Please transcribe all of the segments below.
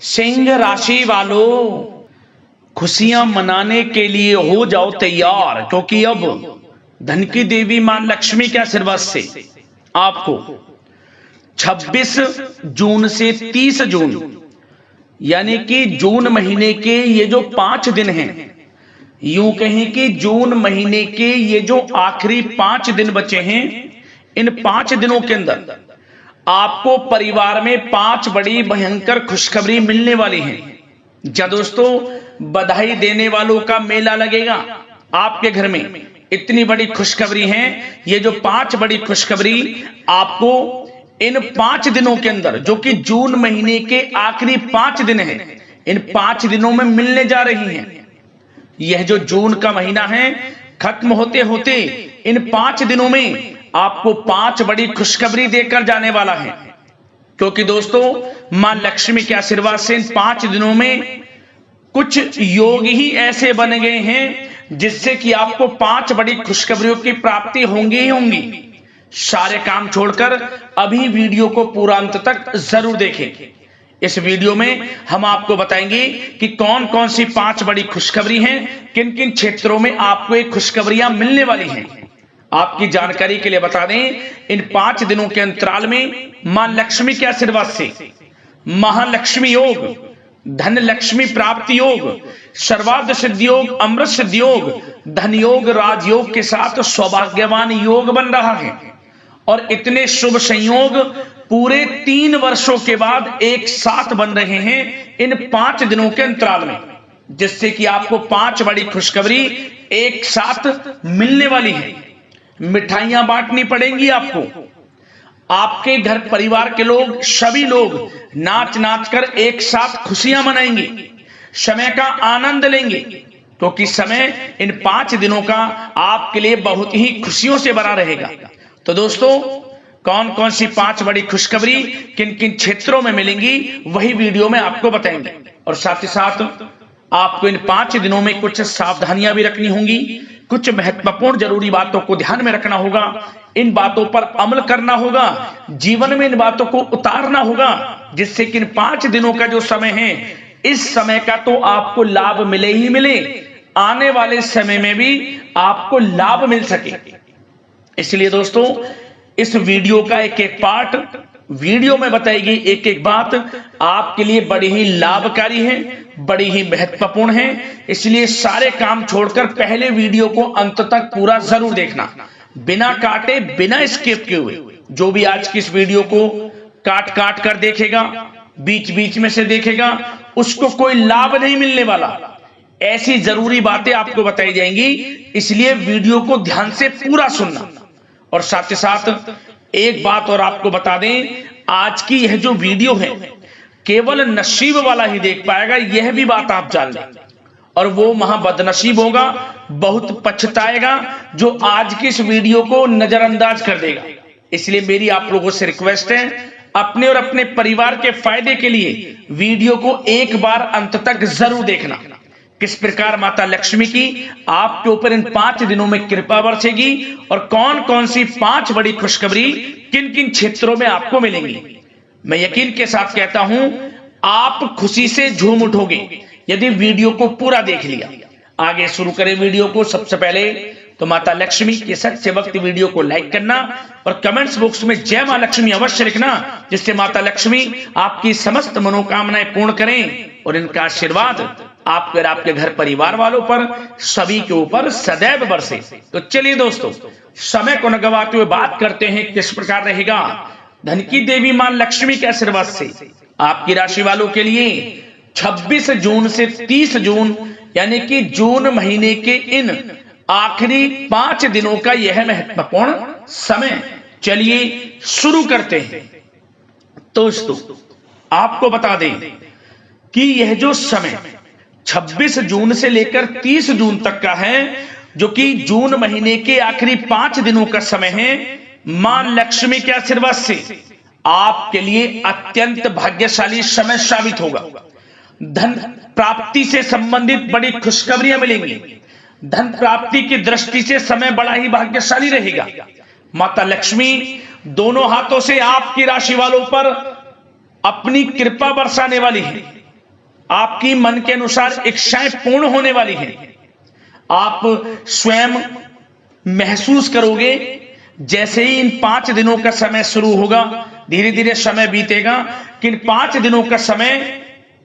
सिंह राशि वालों, खुशियां मनाने के लिए हो जाओ तैयार, क्योंकि अब धन की देवी मां लक्ष्मी के आशीर्वाद से आपको 26 जून से 30 जून यानी कि जून महीने के ये जो 5 दिन हैं, यूं कहें कि जून महीने के ये जो आखिरी 5 दिन बचे हैं, इन 5 दिनों के अंदर आपको परिवार में 5 बड़ी भयंकर खुशखबरी मिलने वाली है। जा दोस्तों, बधाई देने वालों का मेला लगेगा आपके घर में। इतनी बड़ी खुशखबरी है। ये जो 5 बड़ी खुशखबरी आपको इन 5 दिनों के अंदर, जो कि जून महीने के आखिरी 5 दिन हैं, इन 5 दिनों में मिलने जा रही हैं। यह जो जून का महीना है, खत्म होते होते इन 5 दिनों में आपको 5 बड़ी खुशखबरी देकर जाने वाला है। क्योंकि दोस्तों, मां लक्ष्मी के आशीर्वाद से इन 5 दिनों में कुछ योग ही ऐसे बन गए हैं जिससे कि आपको 5 बड़ी खुशखबरियों की प्राप्ति होंगी ही होंगी। सारे काम छोड़कर अभी वीडियो को पूरा अंत तक जरूर देखें। इस वीडियो में हम आपको बताएंगे कि कौन कौन सी 5 बड़ी खुशखबरी हैं, किन किन क्षेत्रों में आपको ये खुशखबरियां मिलने वाली हैं। आपकी जानकारी के लिए बता दें, इन 5 दिनों के अंतराल में मां लक्ष्मी के आशीर्वाद से महालक्ष्मी योग, धन लक्ष्मी प्राप्ति योग, सर्वार्थ सिद्धि योग, अमृत सिद्धि योग, धन योग, राजयोग के साथ सौभाग्यवान योग बन रहा है। और इतने शुभ संयोग पूरे 3 वर्षों के बाद एक साथ बन रहे हैं इन 5 दिनों के अंतराल में, जिससे कि आपको 5 बड़ी खुशखबरी एक साथ मिलने वाली है। मिठाइयां बांटनी पड़ेंगी आपको। आपके घर परिवार के लोग, सभी लोग नाच नाच कर एक साथ खुशियां मनाएंगे, समय का आनंद लेंगे, क्योंकि समय इन 5 दिनों का आपके लिए बहुत ही खुशियों से भरा रहेगा। तो दोस्तों, कौन कौन सी 5 बड़ी खुशखबरी किन किन क्षेत्रों में मिलेंगी, वही वीडियो में आपको बताएंगे। और साथ ही साथ आपको इन 5 दिनों में कुछ सावधानियां भी रखनी होंगी, कुछ महत्वपूर्ण जरूरी बातों को ध्यान में रखना होगा, इन बातों पर अमल करना होगा, जीवन में इन बातों को उतारना होगा, जिससे कि इन 5 दिनों का जो समय है, इस समय का तो आपको लाभ मिले ही मिले, आने वाले समय में भी आपको लाभ मिल सके। इसलिए दोस्तों, इस वीडियो का एक एक पार्ट, वीडियो में बताई गई एक एक बात आपके लिए बड़ी ही लाभकारी है, बड़ी ही महत्वपूर्ण है। इसलिए सारे काम छोड़कर पहले वीडियो को अंत तक पूरा जरूर देखना, बिना काटे, बिना स्किप किए हुए। जो भी आज की इस वीडियो को काट काट कर देखेगा, बीच बीच में से देखेगा, उसको कोई लाभ नहीं मिलने वाला। ऐसी जरूरी बातें आपको बताई जाएंगी, इसलिए वीडियो को ध्यान से पूरा सुनना। और साथ ही साथ एक बात और आपको बता दें, आज की यह जो वीडियो है केवल नसीब वाला ही देख पाएगा, यह भी बात आप जान लें। और वो महाबदनसीब होगा, बहुत पछताएगा, जो आज की इस वीडियो को नजरअंदाज कर देगा। इसलिए मेरी आप लोगों से रिक्वेस्ट है, अपने और अपने परिवार के फायदे के लिए वीडियो को एक बार अंत तक जरूर देखना। किस प्रकार माता लक्ष्मी की आपके ऊपर इन 5 दिनों में कृपा बरसेगी और कौन कौन सी 5 बड़ी खुशखबरी किन किन क्षेत्रों में आपको मिलेंगी। मैं यकीन के साथ कहता हूं, आप खुशी से झूम उठोगे यदि वीडियो को पूरा देख लिया। आगे शुरू करें वीडियो को। सबसे पहले तो माता लक्ष्मी के सच्चे वक्त वीडियो को लाइक करना और कमेंट्स बॉक्स में जय मां लक्ष्मी अवश्य लिखना, जिससे माता लक्ष्मी आपकी समस्त मनोकामनाएं पूर्ण करें और इनका आशीर्वाद आपके और आपके घर परिवार वालों पर, सभी के ऊपर सदैव बरसे। तो चलिए दोस्तों, समय को न गवाते हुए बात करते हैं किस प्रकार रहेगा धन की देवी मां लक्ष्मी के आशीर्वाद से आपकी राशि वालों के लिए 26 जून से 30 जून यानी कि जून महीने के इन आखिरी 5 दिनों का यह महत्वपूर्ण समय। चलिए शुरू करते हैं। दोस्तों, आपको बता दें कि यह जो समय 26 जून से लेकर 30 जून तक का है, जो कि जून महीने के आखिरी 5 दिनों का समय है, मां लक्ष्मी के आशीर्वाद से आपके लिए अत्यंत भाग्यशाली समय साबित होगा। धन प्राप्ति से संबंधित बड़ी खुशखबरियां मिलेंगी। धन प्राप्ति की दृष्टि से समय बड़ा ही भाग्यशाली रहेगा। माता लक्ष्मी दोनों हाथों से आपकी राशि वालों पर अपनी कृपा बरसाने वाली है, आपकी मन के अनुसार इच्छाएं पूर्ण होने वाली हैं। आप स्वयं महसूस करोगे जैसे ही इन 5 दिनों का समय शुरू होगा, धीरे धीरे समय बीतेगा कि इन 5 दिनों का समय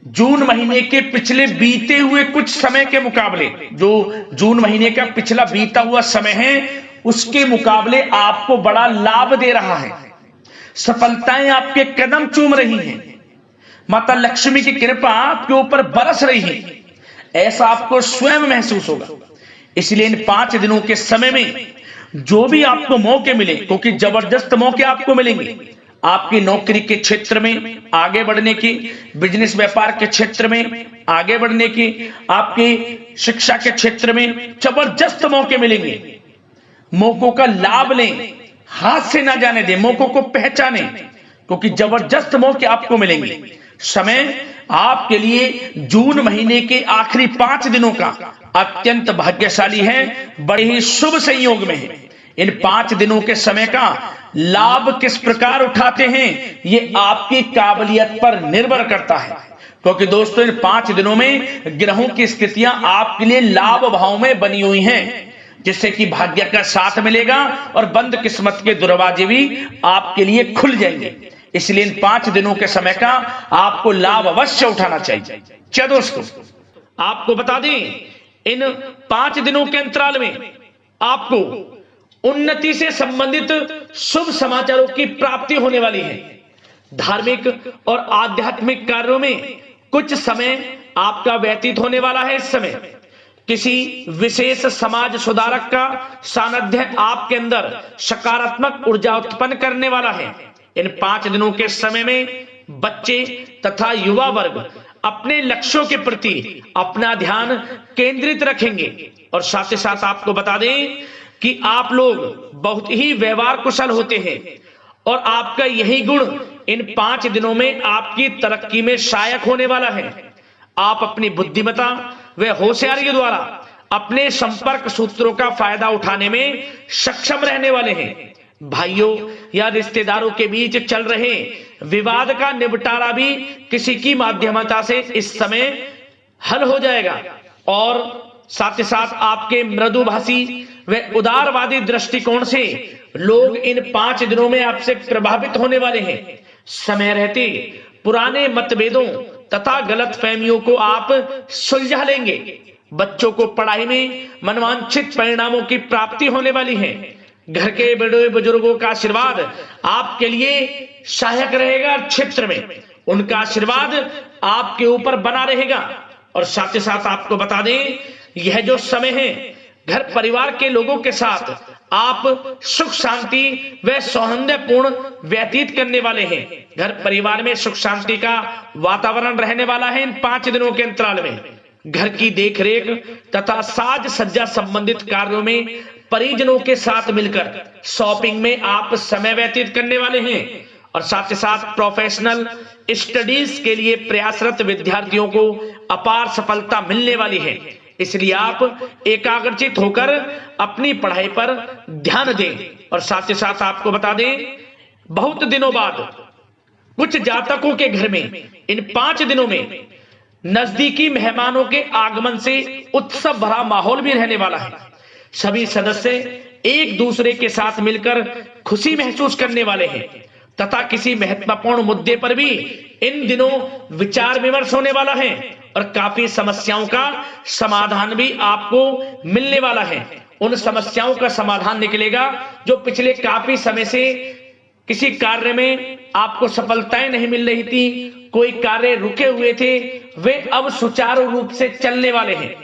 जून महीने के पिछले बीते हुए कुछ समय के मुकाबले, जो जून महीने का पिछला बीता हुआ समय है उसके मुकाबले आपको बड़ा लाभ दे रहा है। सफलताएं आपके कदम चूम रही हैं, माता लक्ष्मी की कृपा आपके ऊपर बरस रही है, ऐसा आपको स्वयं महसूस होगा। इसलिए इन 5 दिनों के समय में जो भी आपको मौके मिले, क्योंकि जबरदस्त मौके आपको मिलेंगे, आपकी नौकरी के क्षेत्र में आगे बढ़ने की, बिजनेस व्यापार के क्षेत्र में आगे बढ़ने की, आपकी शिक्षा के क्षेत्र में जबरदस्त मौके मिलेंगे। मौकों का लाभ लें, हाथ से ना जाने दें, मौकों को पहचानें, क्योंकि जबरदस्त मौके आपको मिलेंगे। समय आपके लिए जून महीने के आखिरी 5 दिनों का अत्यंत भाग्यशाली है, बड़े ही शुभ संयोग में है। इन 5 दिनों के समय का लाभ किस प्रकार उठाते हैं ये आपकी काबिलियत पर निर्भर करता है, क्योंकि दोस्तों इन 5 दिनों में ग्रहों की स्थितियां आपके लिए लाभ भाव में बनी हुई हैं, जिससे कि भाग्य का साथ मिलेगा और बंद किस्मत के दरवाजे भी आपके लिए खुल जाएंगे। इसलिए इन 5 दिनों के समय का आपको लाभ अवश्य उठाना चाहिए। क्या दोस्तों, आपको बता दें इन 5 दिनों के अंतराल में आपको उन्नति से संबंधित शुभ समाचारों की प्राप्ति होने वाली है। धार्मिक और आध्यात्मिक कार्यों में कुछ समय आपका व्यतीत होने वाला है। इस समय किसी विशेष समाज सुधारक का सानिध्य आपके अंदर सकारात्मक ऊर्जा उत्पन्न करने वाला है। इन 5 दिनों के समय में बच्चे तथा युवा वर्ग अपने लक्ष्यों के प्रति अपना ध्यान केंद्रित रखेंगे। और साथ ही साथ आपको बता दें कि आप लोग बहुत ही व्यवहार कुशल होते हैं और आपका यही गुण इन 5 दिनों में आपकी तरक्की में सहायक होने वाला है। आप अपनी बुद्धिमत्ता व होशियारी के द्वारा अपने संपर्क सूत्रों का फायदा उठाने में सक्षम रहने वाले हैं। भाइयों या रिश्तेदारों के बीच चल रहे विवाद का निपटारा भी किसी की माध्यमता से इस समय हल हो जाएगा। और साथ ही साथ आपके मृदुभाषी व उदारवादी दृष्टिकोण से लोग इन 5 दिनों में आपसे प्रभावित होने वाले हैं। समय रहते पुराने मतभेदों तथा गलतफहमियों को आप सुलझा लेंगे। बच्चों को पढ़ाई में मनवांछित परिणामों की प्राप्ति होने वाली है। घर के बड़े बुजुर्गों का आशीर्वाद आपके लिए सहायक रहेगा। क्षेत्र में उनका आशीर्वाद आपके ऊपर बना रहेगा। और साथ ही साथ आपको बता दें यह जो समय है घर परिवार के लोगों के साथ आप सुख शांति व सौहार्दपूर्ण व्यतीत करने वाले हैं। घर परिवार में सुख शांति का वातावरण रहने वाला है। इन 5 दिनों के अंतराल में घर की देखरेख तथा साज सज्जा संबंधित कार्यों में परिजनों के साथ मिलकर शॉपिंग में आप समय व्यतीत करने वाले हैं। और साथ ही साथ प्रोफेशनल स्टडीज के लिए प्रयासरत विद्यार्थियों को अपार सफलता मिलने वाली है। इसलिए आप एकाग्रचित होकर अपनी पढ़ाई पर ध्यान दें। और साथ ही साथ आपको बता दें बहुत दिनों बाद कुछ जातकों के घर में इन 5 दिनों में नजदीकी मेहमानों के आगमन से उत्सव भरा माहौल भी रहने वाला है। सभी सदस्य एक दूसरे के साथ मिलकर खुशी महसूस करने वाले हैं तथा किसी महत्वपूर्ण मुद्दे पर भी इन दिनों विचार विमर्श होने वाला है और काफी समस्याओं का समाधान भी आपको मिलने वाला है। उन समस्याओं का समाधान निकलेगा जो पिछले काफी समय से किसी कार्य में आपको सफलताएं नहीं मिल रही थी, कोई कार्य रुके हुए थे, वे अब सुचारू रूप से चलने वाले हैं।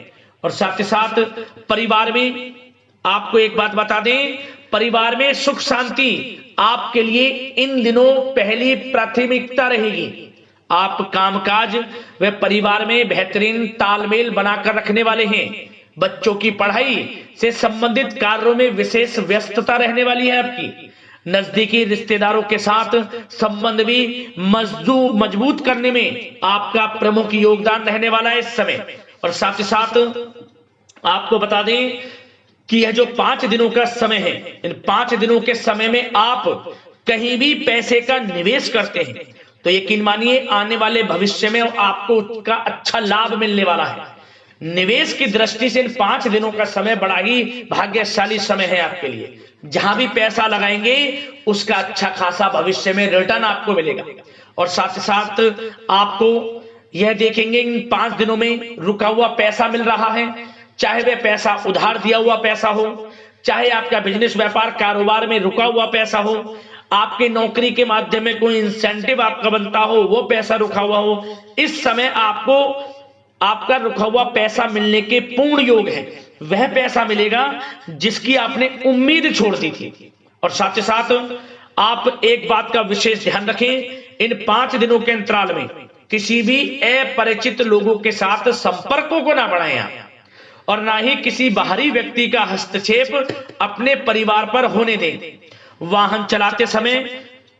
और साथ ही साथ परिवार में आपको एक बात बता दें, परिवार में सुख शांति आपके लिए इन दिनों पहली प्राथमिकता रहेगी। आप कामकाज व परिवार में बेहतरीन तालमेल बनाकर रखने वाले हैं। बच्चों की पढ़ाई से संबंधित कार्यों में विशेष व्यस्तता रहने वाली है आपकी। नजदीकी रिश्तेदारों के साथ संबंध भी मजबूत करने में आपका प्रमुख योगदान रहने वाला है इस समय। और साथ ही साथ आपको बता दें कि यह जो 5 दिनों का समय है, इन 5 दिनों के समय में आप कहीं भी पैसे का निवेश करते हैं तो यकीन मानिए आने वाले भविष्य में आपको उसका अच्छा लाभ मिलने वाला है। निवेश की दृष्टि से इन 5 दिनों का समय बड़ा ही भाग्यशाली समय है आपके लिए। जहां भी पैसा लगाएंगे उसका अच्छा खासा भविष्य में रिटर्न आपको मिलेगा। और साथ ही साथ आपको यह देखेंगे इन 5 दिनों में रुका हुआ पैसा मिल रहा है, चाहे वह पैसा उधार दिया हुआ पैसा हो, चाहे आपका बिजनेस व्यापार कारोबार में रुका हुआ पैसा हो, आपके नौकरी के माध्यम में कोई इंसेंटिव आपका बनता हो, वो पैसा रुका हुआ हो, इस समय आपको आपका रुका हुआ पैसा मिलने के पूर्ण योग है। वह पैसा मिलेगा जिसकी आपने उम्मीद छोड़ दी थी। और साथ ही साथ आप एक बात का विशेष ध्यान रखें, इन 5 दिनों के अंतराल में किसी भी अपरिचित लोगों के साथ संपर्कों को ना बढ़ाएं आप, और ना ही किसी बाहरी व्यक्ति का हस्तक्षेप अपने परिवार पर होने दें। वाहन चलाते समय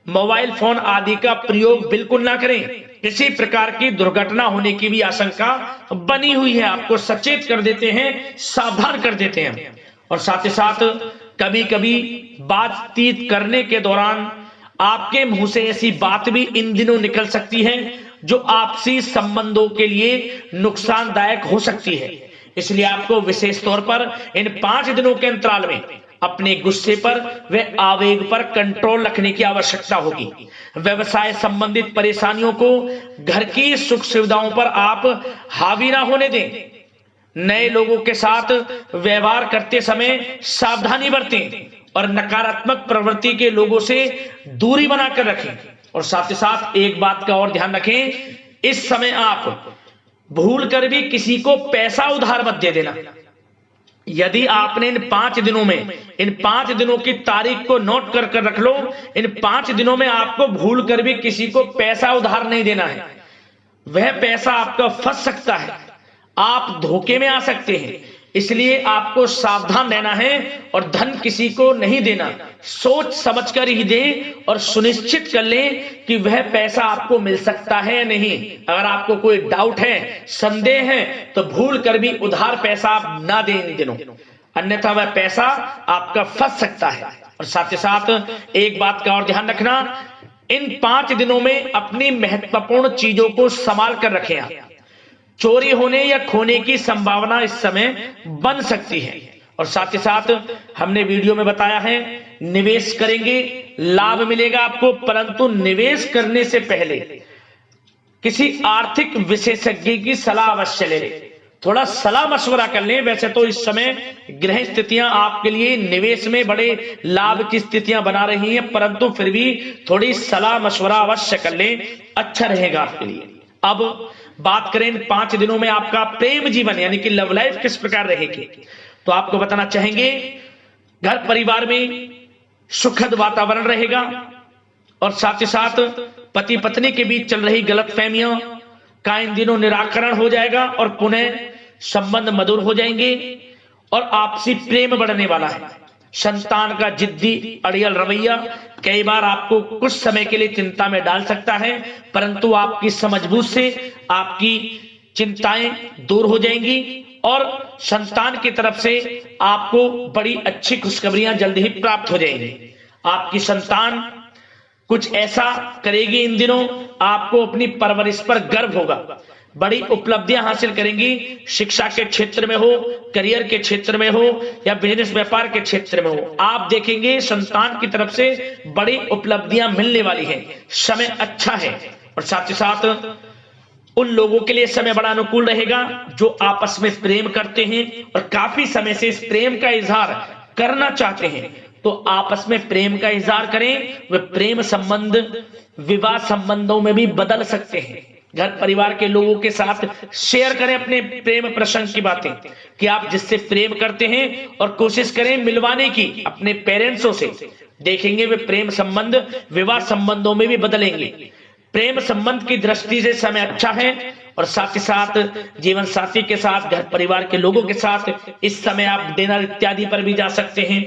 मोबाइल फोन आदि का प्रयोग बिल्कुल ना करें। किसी प्रकार की दुर्घटना होने की भी आशंका बनी हुई है, आपको सचेत कर देते हैं, सावधान कर देते हैं। और साथ ही साथ कभी कभी बातचीत करने के दौरान आपके मुंह से ऐसी बात भी इन दिनों निकल सकती है जो आपसी संबंधों के लिए नुकसानदायक हो सकती है। इसलिए आपको विशेष तौर पर इन 5 दिनों के अंतराल में अपने गुस्से पर व आवेग पर कंट्रोल रखने की आवश्यकता होगी। व्यवसाय संबंधित परेशानियों को घर की सुख सुविधाओं पर आप हावी ना होने दें। नए लोगों के साथ व्यवहार करते समय सावधानी बरतें और नकारात्मक प्रवृत्ति के लोगों से दूरी बनाकर रखें। और साथ ही साथ एक बात का और ध्यान रखें, इस समय आप भूल कर भी किसी को पैसा उधार मत दे देना। यदि आपने इन 5 दिनों में इन 5 दिनों की तारीख को नोट कर कर रख लो, इन 5 दिनों में आपको भूल कर भी किसी को पैसा उधार नहीं देना है। वह पैसा आपका फंस सकता है, आप धोखे में आ सकते हैं। इसलिए आपको सावधान रहना है और धन किसी को नहीं देना, सोच समझकर ही दें और सुनिश्चित कर लें कि वह पैसा आपको मिल सकता है या नहीं। अगर आपको कोई डाउट है, संदेह है, तो भूल कर भी उधार पैसा आप ना दें इन दिनों, अन्यथा वह पैसा आपका फंस सकता है। और साथ ही साथ एक बात का और ध्यान रखना, इन 5 दिनों में अपनी महत्वपूर्ण चीजों को संभाल कर रखें आप। चोरी होने या खोने की संभावना इस समय बन सकती है। और साथ ही साथ हमने वीडियो में बताया है, निवेश करेंगे लाभ मिलेगा आपको, परंतु निवेश करने से पहले किसी आर्थिक विशेषज्ञ की सलाह अवश्य ले लें, थोड़ा सलाह मशवरा कर लें। वैसे तो इस समय ग्रह स्थितियां आपके लिए निवेश में बड़े लाभ की स्थितियां बना रही हैं, परंतु फिर भी थोड़ी सलाह मशवरा अवश्य कर लें, अच्छा रहेगा आपके लिए। अब बात करें इन 5 दिनों में आपका प्रेम जीवन यानी कि लव लाइफ किस प्रकार रहेगी, तो आपको बताना चाहेंगे घर परिवार में सुखद वातावरण रहेगा। और साथ ही साथ पति पत्नी के बीच चल रही गलतफहमियों का इन दिनों निराकरण हो जाएगा और पुनः संबंध मधुर हो जाएंगे और आपसी प्रेम बढ़ने वाला है। संतान का जिद्दी अड़ियल रवैया कई बार आपको कुछ समय के लिए चिंता में डाल सकता है, परंतु आपकी समझबूझ से आपकी चिंताएं दूर हो जाएंगी और संतान की तरफ से आपको बड़ी अच्छी खुशखबरियां जल्द ही प्राप्त हो जाएंगी। आपकी संतान कुछ ऐसा करेगी इन दिनों, आपको अपनी परवरिश पर गर्व होगा। बड़ी उपलब्धियां हासिल करेंगी, शिक्षा के क्षेत्र में हो, करियर के क्षेत्र में हो या बिजनेस व्यापार के क्षेत्र में हो। आप देखेंगे संतान की तरफ से बड़ी उपलब्धियां मिलने वाली हैं, समय अच्छा है। और साथ ही साथ उन लोगों के लिए समय बड़ा अनुकूल रहेगा जो आपस में प्रेम करते हैं और काफी समय से इस प्रेम का इजहार करना चाहते हैं, तो आपस में प्रेम का इजहार करें। वे प्रेम संबंध विवाह संबंधों में भी बदल सकते हैं। घर परिवार के लोगों के साथ शेयर करें अपने प्रेम प्रसंग की बातें कि आप जिससे प्रेम करते हैं और कोशिश करें मिलवाने की अपने पेरेंट्सों से। देखेंगे वे प्रेम संबंध विवाह संबंधों में भी बदलेंगे। प्रेम संबंध की दृष्टि से समय अच्छा है। और साथ ही साथ जीवन साथी के साथ, घर परिवार के लोगों के साथ इस समय आप डिनर इत्यादि पर भी जा सकते हैं।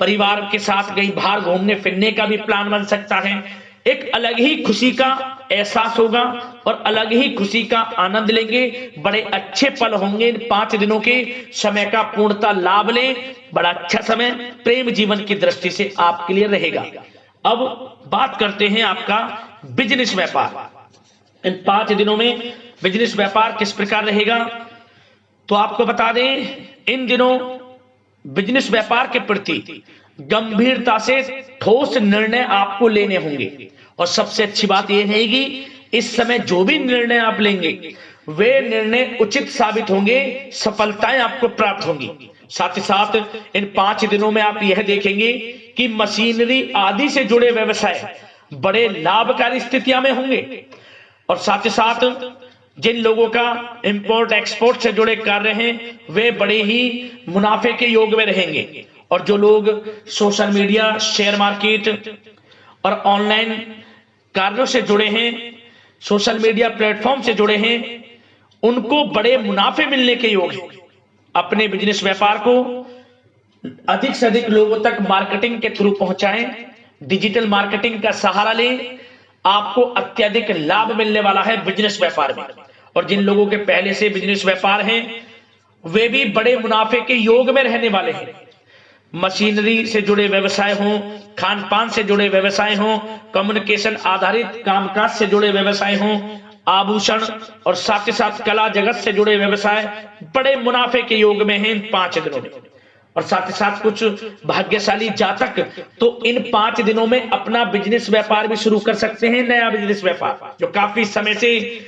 परिवार के साथ कहीं बाहर घूमने फिरने का भी प्लान बन सकता है। एक अलग ही खुशी का एहसास होगा और अलग ही खुशी का आनंद लेंगे। बड़े अच्छे पल होंगे इन 5 दिनों के, समय का पूर्णतः लाभ लें। बड़ा अच्छा समय प्रेम जीवन की दृष्टि से आपके लिए रहेगा। अब बात करते हैं आपका बिजनेस व्यापार। इन 5 दिनों में बिजनेस व्यापार किस प्रकार रहेगा, तो आपको बता दें, इन दिनों बिजनेस व्यापार के प्रति गंभीरता से ठोस निर्णय आपको लेने होंगे। और सबसे अच्छी बात यह रहेगी, इस समय जो भी निर्णय आप लेंगे वे निर्णय उचित साबित होंगे, सफलताएं आपको प्राप्त होंगी। साथ ही साथ इन 5 दिनों में आप यह देखेंगे कि मशीनरी आदि से जुड़े व्यवसाय बड़े लाभकारी स्थितियां में होंगे। और साथ ही साथ जिन लोगों का इंपोर्ट एक्सपोर्ट से जुड़े कार्य हैं वे बड़े ही मुनाफे के योग में रहेंगे। और जो लोग सोशल मीडिया, शेयर मार्केट और ऑनलाइन कार्यों से जुड़े हैं, सोशल मीडिया प्लेटफॉर्म से जुड़े हैं, उनको बड़े मुनाफे मिलने के योग हैं। अपने बिजनेस व्यापार को अधिक से अधिक लोगों तक मार्केटिंग के थ्रू पहुंचाएं, डिजिटल मार्केटिंग का सहारा लें, आपको अत्यधिक लाभ मिलने वाला है बिजनेस व्यापार में। और जिन लोगों के पहले से बिजनेस व्यापार हैं वे भी बड़े मुनाफे के योग में रहने वाले हैं। मशीनरी से जुड़े व्यवसाय हों, खान पान से जुड़े व्यवसाय हों, कम्युनिकेशन आधारित कामकाज से जुड़े व्यवसाय हों, आभूषण और साथ ही साथ कला जगत से जुड़े व्यवसाय बड़े मुनाफे के योग में हैं इन 5 दिनों में। और साथ ही साथ कुछ भाग्यशाली जातक तो इन 5 दिनों में अपना बिजनेस व्यापार भी शुरू कर सकते हैं, नया बिजनेस व्यापार। जो काफी समय से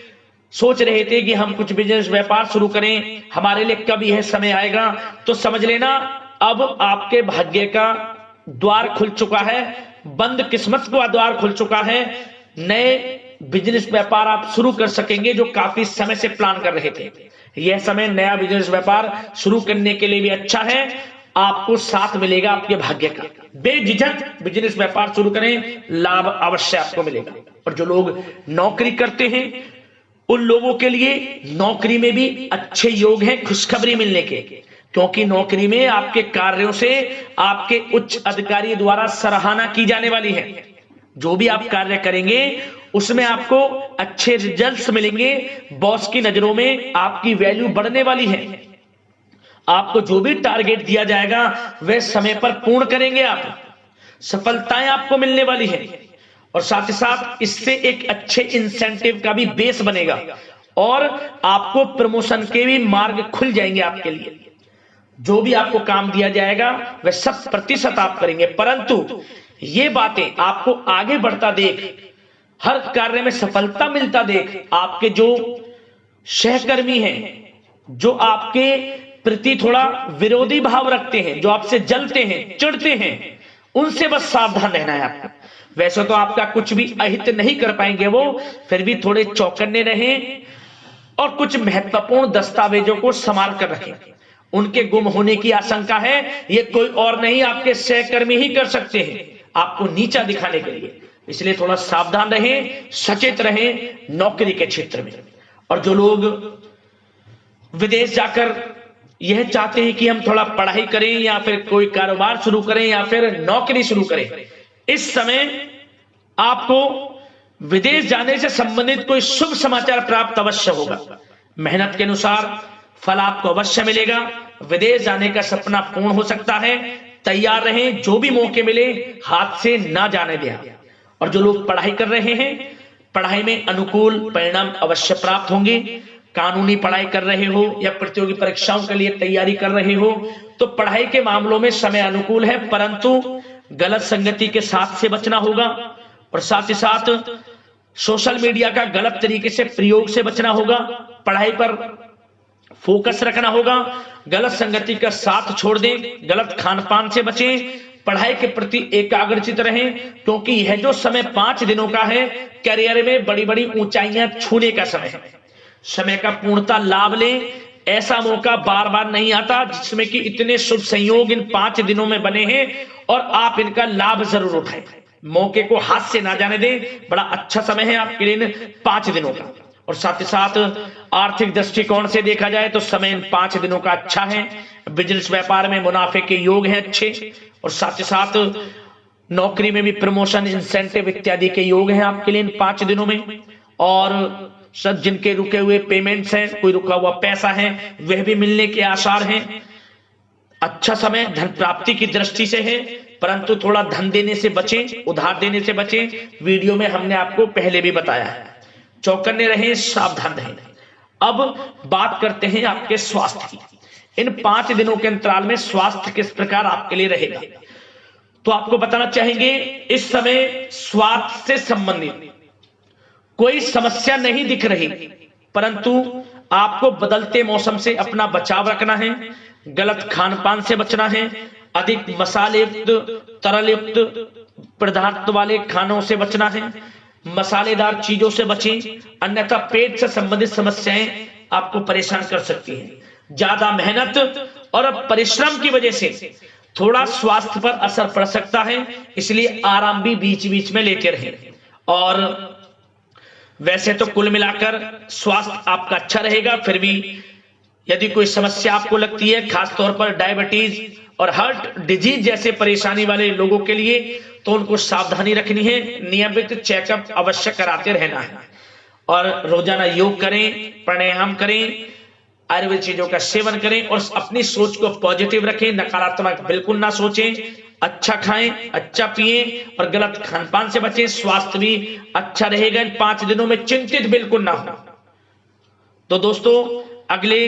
सोच रहे थे कि हम कुछ बिजनेस व्यापार शुरू करें, हमारे लिए कब यह समय आएगा, तो समझ लेना अब आपके भाग्य का द्वार खुल चुका है, बंद किस्मत का द्वार खुल चुका है। नए बिजनेस व्यापार आप शुरू कर सकेंगे जो काफी समय से प्लान कर रहे थे। यह समय नया बिजनेस व्यापार शुरू करने के लिए भी अच्छा है, आपको साथ मिलेगा आपके भाग्य का। बेझिझक बिजनेस व्यापार शुरू करें, लाभ अवश्य आपको मिलेगा। और जो लोग नौकरी करते हैं उन लोगों के लिए नौकरी में भी अच्छे योग हैं खुशखबरी मिलने के, क्योंकि नौकरी में आपके कार्यों से आपके उच्च अधिकारी द्वारा सराहना की जाने वाली है। जो भी आप कार्य करेंगे उसमें आपको अच्छे रिजल्ट्स मिलेंगे, बॉस की नजरों में आपकी वैल्यू बढ़ने वाली है। आपको जो भी टारगेट दिया जाएगा वह समय पर पूर्ण करेंगे आप, सफलताएं आपको मिलने वाली है। और साथ ही साथ इससे एक अच्छे इंसेंटिव का भी बेस बनेगा और आपको प्रमोशन के भी मार्ग खुल जाएंगे आपके लिए। जो भी आपको काम दिया जाएगा वह 100% आप करेंगे, परंतु ये बातें आपको आगे बढ़ता देख, हर कार्य में सफलता मिलता देख, आपके जो सहकर्मी हैं, जो आपके प्रति थोड़ा विरोधी भाव रखते हैं, जो आपसे जलते हैं, चिढ़ते हैं, उनसे बस सावधान रहना है आपको। वैसे तो आपका कुछ भी अहित नहीं कर पाएंगे वो, फिर भी थोड़े चौकन्ने रहें और कुछ महत्वपूर्ण दस्तावेजों को संभाल कर रखें। उनके गुम होने की आशंका है, ये कोई और नहीं आपके सहकर्मी ही कर सकते हैं आपको नीचा दिखाने के लिए। इसलिए थोड़ा सावधान रहें, सचेत रहें नौकरी के क्षेत्र में। और जो लोग विदेश जाकर यह चाहते हैं कि हम थोड़ा पढ़ाई करें या फिर कोई कारोबार शुरू करें या फिर नौकरी शुरू करें, इस समय आपको विदेश जाने से संबंधित कोई शुभ समाचार प्राप्त अवश्य होगा। मेहनत के अनुसार फल आपको अवश्य मिलेगा। विदेश जाने का सपना पूर्ण हो सकता है, तैयार रहें, जो भी मौके मिले हाथ से ना जाने दें। और जो लोग पढ़ाई कर रहे हैं, पढ़ाई में अनुकूल परिणाम अवश्य प्राप्त होंगे। कानूनी पढ़ाई कर रहे हो या प्रतियोगी परीक्षाओं के लिए तैयारी कर रहे हो तो पढ़ाई के मामलों में समय अनुकूल है, परंतु गलत संगति के साथ से बचना होगा। और साथ ही साथ सोशल मीडिया का गलत तरीके से प्रयोग से बचना होगा। पढ़ाई पर फोकस रखना होगा, गलत संगति का साथ छोड़ दें, गलत खान पान से बचें, पढ़ाई के प्रति एकाग्रचित रहें, क्योंकि यह जो समय 5 दिनों का है करियर में बड़ी बड़ी ऊंचाइयां छूने का समय है। समय का पूर्णता लाभ लें, ऐसा मौका बार बार नहीं आता जिसमें कि इतने शुभ संयोग इन 5 दिनों में बने हैं और आप इनका लाभ जरूर उठाएं। मौके को हाथ से ना जाने दें, बड़ा अच्छा समय है आपके लिए 5 दिनों का। और साथ ही साथ आर्थिक दृष्टिकोण से देखा जाए तो समय इन 5 दिनों का अच्छा है। बिजनेस व्यापार में मुनाफे के योग हैं अच्छे, और साथ ही साथ नौकरी में भी प्रमोशन, इंसेंटिव इत्यादि के योग हैं आपके लिए इन 5 दिनों में। और सब जिनके रुके हुए पेमेंट्स हैं, कोई रुका हुआ पैसा है, वह भी मिलने के आसार हैं। अच्छा समय धन प्राप्ति की दृष्टि से है, परंतु थोड़ा धन देने से बचें, उधार देने से बचें। वीडियो में हमने आपको पहले भी बताया है। चौकन्ने रहें, सावधान रहें। अब बात करते हैं आपके स्वास्थ्य की। इन 5 दिनों के अंतराल में स्वास्थ्य किस प्रकार आपके लिए रहेगा, तो आपको बताना चाहेंगे इस समय स्वास्थ्य से संबंधित कोई समस्या नहीं दिख रही, परंतु आपको बदलते मौसम से अपना बचाव रखना है, गलत खान पान से बचना है, अधिक मसाले युक्त, तरल युक्त पदार्थ वाले खानों से बचना है, मसालेदार चीजों से बचें, अन्यथा पेट से संबंधित समस्याएं आपको परेशान कर सकती हैं। ज्यादा मेहनत और परिश्रम की वजह से थोड़ा स्वास्थ्य पर असर पड़ सकता है, इसलिए आराम भी बीच बीच में लेते रहें। और वैसे तो कुल मिलाकर स्वास्थ्य आपका अच्छा रहेगा, फिर भी यदि कोई समस्या आपको लगती है, खासतौर पर डायबिटीज और हार्ट डिजीज जैसे परेशानी वाले लोगों के लिए, तो उनको सावधानी रखनी है, नियमित चेकअप अवश्य कराते रहना है और रोजाना योग करें, प्राणायाम करें, आयुर्वेद चीजों का सेवन करें और अपनी सोच को पॉजिटिव रखें, नकारात्मक बिल्कुल ना सोचें। अच्छा खाएं, अच्छा पिएं और गलत खान पान से बचें। स्वास्थ्य भी अच्छा रहेगा। इन 5 दिनों में चिंतित बिल्कुल ना हो। तो दोस्तों, अगले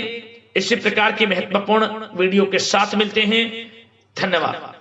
इसी प्रकार की महत्वपूर्ण वीडियो के साथ मिलते हैं। धन्यवाद।